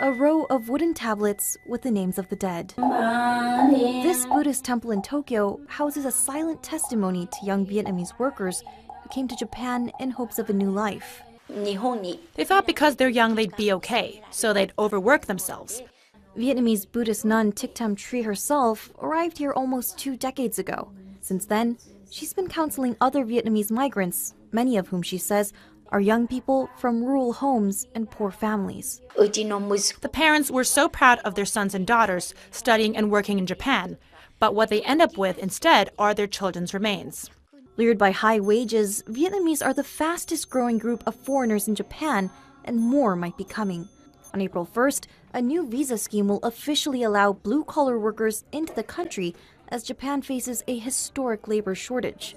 a row of wooden tablets with the names of the dead. This Buddhist temple in Tokyo houses a silent testimony to young Vietnamese workers who came to Japan in hopes of a new life. They thought because they're young they'd be okay, so they'd overwork themselves. Vietnamese Buddhist nun Thich Tam Tri herself arrived here almost 2 decades ago. Since then, she's been counseling other Vietnamese migrants, many of whom she says are young people from rural homes and poor families. The parents were so proud of their sons and daughters studying and working in Japan, but what they end up with instead are their children's remains. Lured by high wages, Vietnamese are the fastest growing group of foreigners in Japan, and more might be coming. On April 1st, a new visa scheme will officially allow blue-collar workers into the country as Japan faces a historic labor shortage.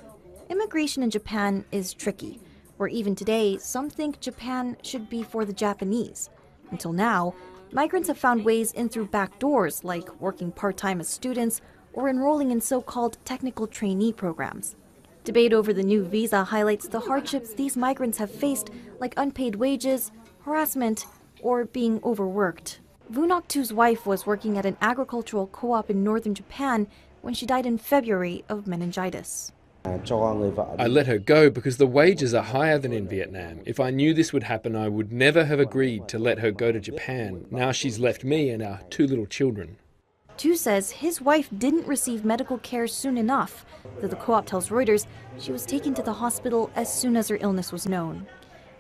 Immigration in Japan is tricky, where even today, some think Japan should be for the Japanese. Until now, migrants have found ways in through back doors, like working part-time as students or enrolling in so-called technical trainee programs. Debate over the new visa highlights the hardships these migrants have faced, like unpaid wages, harassment, or being overworked. Vu Ngoc Thu's wife was working at an agricultural co-op in northern Japan when she died in February of meningitis. I let her go because the wages are higher than in Vietnam. If I knew this would happen, I would never have agreed to let her go to Japan. Now she's left me and our 2 little children. Thu says his wife didn't receive medical care soon enough, though the co-op tells Reuters she was taken to the hospital as soon as her illness was known.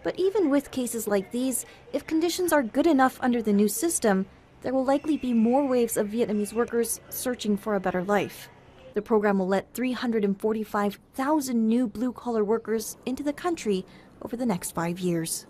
But even with cases like these, if conditions are good enough under the new system, there will likely be more waves of Vietnamese workers searching for a better life. The program will let 345,000 new blue-collar workers into the country over the next 5 years.